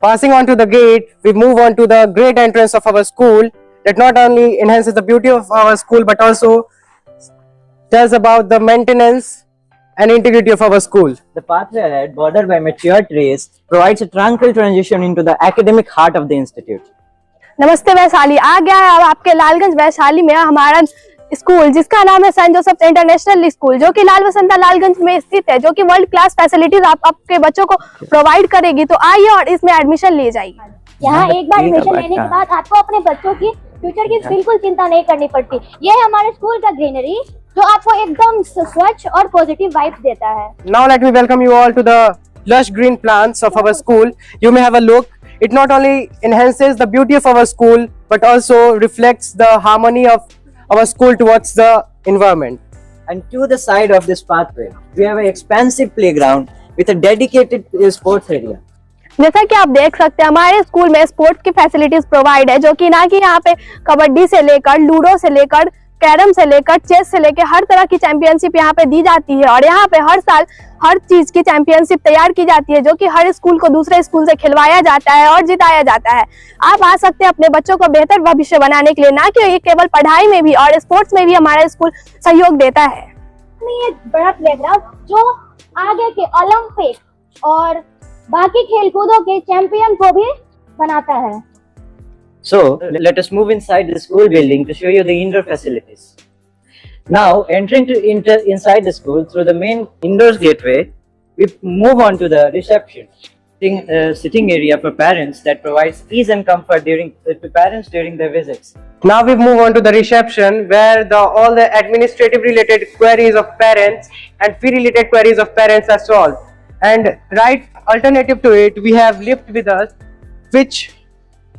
Passing on to the gate, we move on to the great entrance of our school that not only enhances the beauty of our school but also tells about the maintenance and integrity of our school. The pathway ahead, bordered by mature trees, provides a tranquil transition into the academic heart of the institute. नमस्ते वैशाली। आ गया है अब आपके लालगंज वैशाली में हमारा school जिसका नाम है सेंट जोसेफ इंटरनेशनल स्कूल, जो कि लाल बसंता लालगंज में स्थित है, जो कि वर्ल्ड क्लास फैसिलिटीज आपके बच्चों को प्रोवाइड करेगी। तो आइए और इसमें एडमिशन ले जाइए। यहाँ एक बार एडमिशन लेने के बाद आपको अपने बच्चों की फ्यूचर की बिल्कुल चिंता नहीं करनी पड़ती। ये है हमारे स्कूल का ग्रीनरी जो आपको एकदम स्वच्छ और पॉजिटिव वाइब्स देता है। Now let me welcome you all to the lush green plants of our school. You may have a look. It not only enhances the beauty of our school but also reflects the harmony of our school towards the environment. And to the side of this pathway, we have an expansive playground with a dedicated sports area. जैसा कि आप देख सकते हैं हमारे school में sports की facilities provide है, जो कि ना कि यहाँ पे कबड्डी से लेकर लूडो से लेकर कैरम से लेकर चेस से लेकर हर तरह की चैंपियनशिप यहाँ पे दी जाती है। और यहाँ पे हर साल हर चीज की चैंपियनशिप तैयार की जाती है, जो कि हर स्कूल को दूसरे स्कूल से खिलवाया जाता है और जिताया जाता है। आप आ सकते हैं अपने बच्चों को बेहतर भविष्य बनाने के लिए, ना कि ये केवल पढ़ाई में भी और स्पोर्ट्स में भी हमारा स्कूल सहयोग देता है। ये बड़ा प्लेग्राउंड जो आगे के ओलंपिक और बाकी खेलकूदों के चैंपियन को भी बनाता है। So, let us move inside the school building to show you the indoor facilities. Now, entering inside the school through the main indoors gateway, we move on to the reception, sitting area for parents that provides ease and comfort to parents during their visits. Now we move on to the reception where all the administrative related queries of parents and fee related queries of parents are solved. And right alternative to it, we have lift with us, which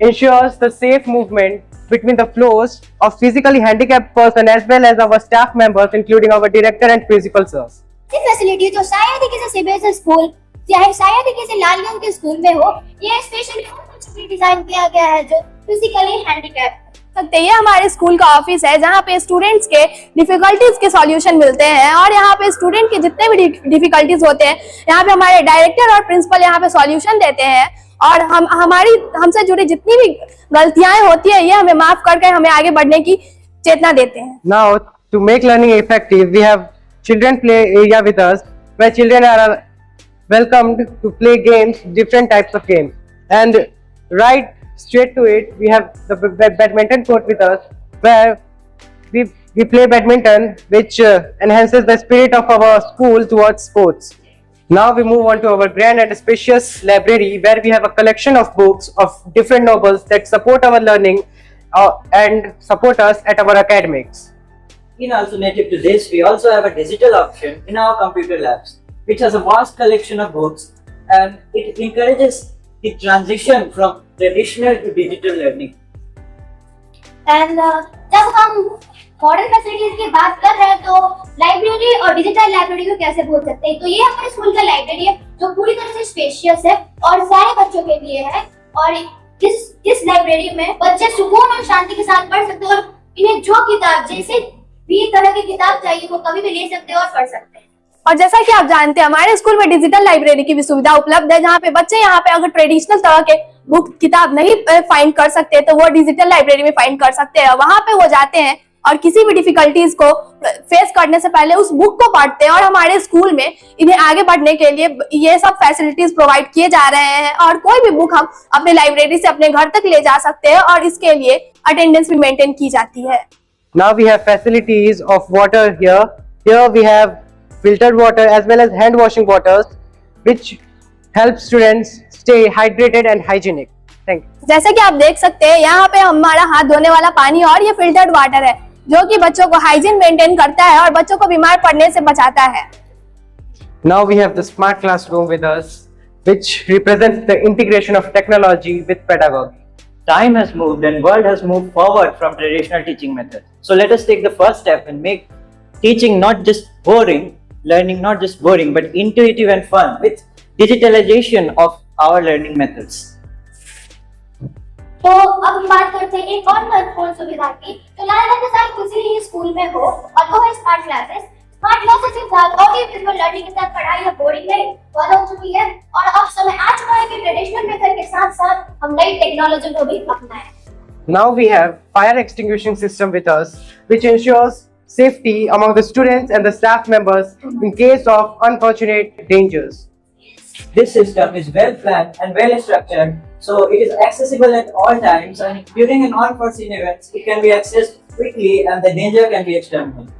ensures the safe movement between the floors of physically handicapped person as well as our staff members, including our director and principal sirs. ये facility जो शायद ही किसी CBSE school या शायद ही किसी लालगंज के school में हो, ये स्पेशली उन बच्चों के लिए डिजाइन किया गया है जो फिजिकली हैंडीकैप्ड सकते हैं। ये हमारे स्कूल का ऑफिस है जहाँ पे स्टूडेंट्स के डिफिकल्टीज के सॉल्यूशन मिलते हैं और यहाँ पे स्टूडेंट के जितने भी डिफिकल्टीज होते हैं यहाँ पे हमारे डायरेक्टर और प्रिंसिपल यहाँ पे सॉल्यूशन देते हैं और हमसे जुड़ी जितनी भी गलतियां होती है ये हमें माफ करके हमें आगे बढ़ने की चेतना देते हैं। Now to make learning effective, we have children play area with us where children are welcomed to play games, different types of games. And right straight to it, we have the badminton court with us where we play badminton, which enhances the spirit of our school towards sports. Now we move on to our grand and spacious library where we have a collection of books of different novels that support our learning and support us at our academics. In alternative to this, we also have a digital option in our computer labs, which has a vast collection of books and it encourages the transition from traditional to digital learning. And जब हम modern facilities की बात कर रहे हैं तो library और digital library को कैसे भूल सकते हैं। तो ये हमारे स्कूल का लाइब्रेरी है जो पूरी तरह से स्पेशियस है और सारे बच्चों के लिए है और इस लाइब्रेरी में बच्चे सुकून और शांति के साथ पढ़ सकते हैं और इन्हें जो किताब जैसे भी तरह की किताब चाहिए वो कभी भी ले सकते हैं और पढ़ सकते हैं। और जैसा कि आप जानते हैं हमारे स्कूल में डिजिटल लाइब्रेरी की भी सुविधा उपलब्ध है, जहाँ पे बच्चे यहाँ पे अगर ट्रेडिशनल तरह के बुक किताब नहीं फाइंड कर सकते तो वो डिजिटल लाइब्रेरी में फाइंड कर सकते हैं। वहां पे वो जाते हैं और किसी भी डिफिकल्टीज को फेस करने से पहले उस बुक को पढ़ते हैं और हमारे स्कूल में इन्हें आगे बढ़ने के लिए ये सब फैसिलिटीज प्रोवाइड किए जा रहे हैं और कोई भी बुक हम अपने लाइब्रेरी से अपने घर तक ले जा सकते हैं और इसके लिए अटेंडेंस भी मेंटेन की जाती है। Now we have facilities of water here. Here we have filtered water as well as hand washing waters, which help students stay hydrated and hygienic. Thank you. जैसे कि आप देख सकते हैं यहाँ पे हमारा हाथ धोने वाला पानी और ये फिल्टर्ड वाटर है जो कि बच्चों को हाइजीन मेंटेन करता है और बच्चों को बीमार पड़ने से बचाता है। Now we have the smart classroom with us, which represents the integration of technology with pedagogy. Time has moved and world has moved forward from traditional teaching methods. So let us take the first step and make teaching not just boring, learning not just boring, but intuitive and fun with digitalization of our learning methods. तो अब हम बात करते हैं एक और महत्वपूर्ण सुविधा की जो लालगंज साथ किसी ही स्कूल में हो और वो है स्मार्ट क्लासेस। स्मार्ट क्लासेस के साथ ऑडियो विजुअल लर्निंग के साथ पढ़ाई अब बोरिंग नहीं बंद हो चुकी है और अब समय आ चुका है कि ट्रेडिशनल मेथड के साथ साथ साथ हम नई टेक्नोलॉजी को भी अपनाएं। Now we have fire extinguishing system with us, which ensures safety among the students and the staff members in case of unfortunate dangers. This system is well planned and well structured, so it is accessible at all times, and during an unforeseen events, it can be accessed quickly and the danger can be exterminated.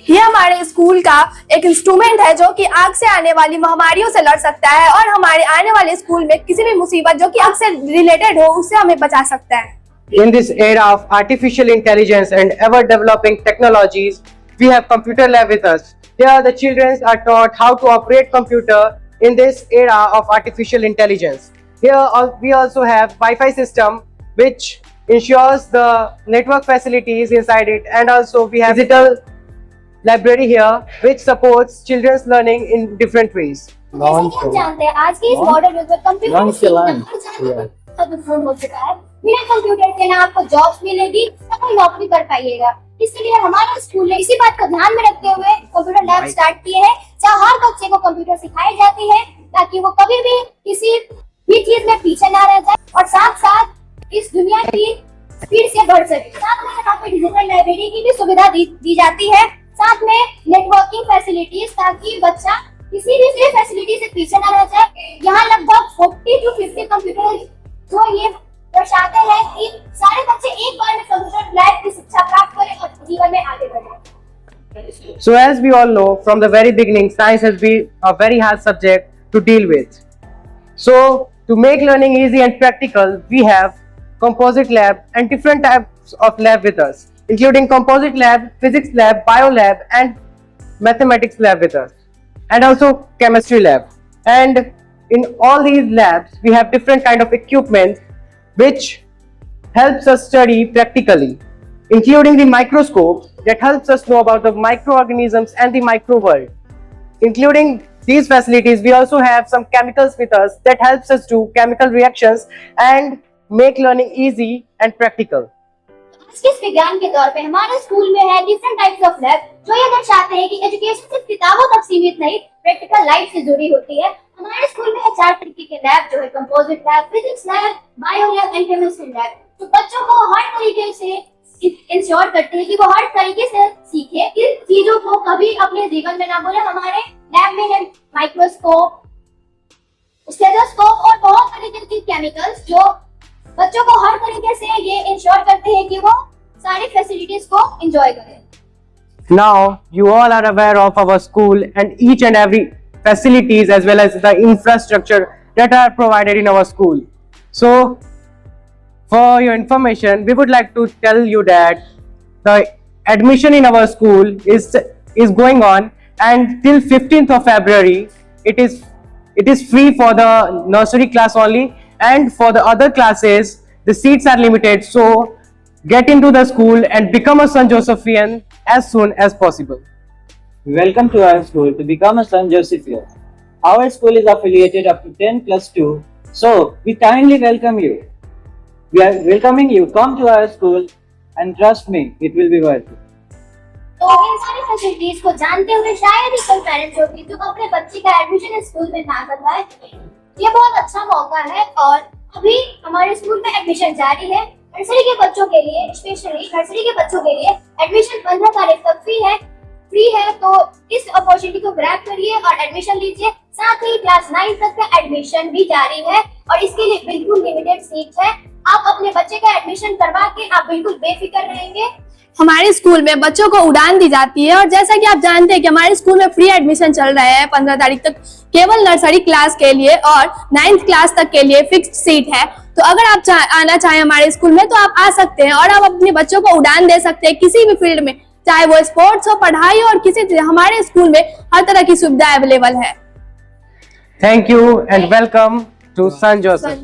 ये हमारे school का एक instrument है जो कि आग से आने वाली महामारियों से लड़ सकता है और हमारे आने वाले स्कूल में किसी भी मुसीबत जो कि आग से रिलेटेड हो उससे हमें बचा सकता है। In this era of artificial intelligence and ever-developing technologies, we have computer lab with us. Here, the children are taught how to operate computer in this era of artificial intelligence. Here, we also have Wi-Fi system, which ensures the network facilities inside it, and also we have digital library here, which supports children's learning in different ways. जैसे कि हम जानते हैं आज के इस modern युग में कंप्यूटर महत्वपूर्ण हो चुका है। बिना कंप्यूटर के ना आपको जॉब्स मिलेगी ना कोई नौकरी कर पाइएगा। इसलिए हमारे स्कूल ने इसी बात को ध्यान में रखते हुए कंप्यूटर लैब स्टार्ट किए हैं जहाँ हर बच्चे को कंप्यूटर सिखाई जाती है ताकि वो कभी भी किसी भी चीज में पीछे ना रह जाए और साथ साथ इस दुनिया की स्पीड से बढ़ सके। साथ में यहाँ पे डिजिटल लाइब्रेरी की भी सुविधा दी जाती है, साथ में नेटवर्किंग फैसिलिटीज ताकि बच्चा किसी भी फैसिलिटी से पीछे ना रह जाए। यहाँ लगभग 40 to 50 कंप्यूटर जो ये दर्शाते हैं कि सारे बच्चे एक बार में कंप्यूटर लैब की शिक्षा प्राप्त करें और जीवन में आगे बढ़ें। So as we all know, from the very beginning, science has been a very hard subject to deal with. So to make learning easy and practical, we have composite lab and different types of lab with us, including composite lab, physics lab, bio lab, and mathematics lab with us, and also chemistry lab. And in all these labs, we have different kind of equipment which helps us study practically, including the microscope that helps us know about the microorganisms and the micro world. Including these facilities, we also have some chemicals with us that helps us do chemical reactions and make learning easy and practical. आज के इस विज्ञान के दौर पे हमारे school में है डिफरेंट टाइप्स ऑफ लैब जो ये दर्शाते हैं कि एजुकेशन सिर्फ किताबों तक सीमित नहीं, प्रैक्टिकल लाइफ से जुड़ी होती है। हमारे स्कूल में है 4 तरीके के लैब जो है composite lab, physics lab, bio lab and chemistry lab, जो बच्चों को हर तरीके से इंश्योर करते हैं कि वो हर तरीके से सीखे, इन चीजों को कभी अपने जीवन में ना भूलें। हमारे लैब में है माइक्रोस्कोप, स्टेथोस्कोप और बहुत तरीके के केमिकल्स जो बच्चों को हर तरीके से ये इंश्योर करते हैं कि वो सारी फैसिलिटीज को एंजॉय करें। Now you all are aware of our school and each and every facilities as well as the infrastructure that are provided in our school. So for your information, we would like to tell you that the admission in our school is going on, and till 15th of February it is free for the nursery class only, and for the other classes the seats are limited. So get into the school and become a St. Josephian as soon as possible. Welcome to our school to become a St. Josephian. Our school is affiliated up to 10+2, so we kindly welcome you. We are welcoming you. Come to our school and trust me, it will be worth it. तो इन सारी facilities को जानते हुए शायद ही कोई parents होगी जो अपने बच्चे का एडमिशन स्कूल में ना करवाए। ये बहुत अच्छा मौका है और अभी हमारे स्कूल में एडमिशन जारी है। नर्सरी के बच्चों के लिए, स्पेशली नर्सरी के बच्चों के लिए एडमिशन 15 तारीख तक फ्री है, तो इस अपॉर्चुनिटी को ग्रैब करिए और एडमिशन लीजिए। साथ ही क्लास 9 तक का एडमिशन भी जारी है और इसके लिए बिल्कुल लिमिटेड सीट्स है। आप अपने बच्चे का एडमिशन करवा के आप बिल्कुल बेफिक्र रहेंगे। हमारे स्कूल में बच्चों को उड़ान दी जाती है और जैसा कि आप जानते हैं कि हमारे स्कूल में फ्री एडमिशन चल रहा है 15 तारीख तक केवल नर्सरी क्लास के लिए और 9th क्लास तक के लिए फिक्स्ड सीट है। तो अगर आप आना चाहें हमारे स्कूल में तो आप आ सकते हैं और आप अपने बच्चों को उड़ान दे सकते हैं किसी भी फील्ड में, चाहे वो स्पोर्ट्स हो, पढ़ाई और किसी हमारे स्कूल में हर तरह की सुविधा अवेलेबल है। Thank you and welcome to St. Joseph.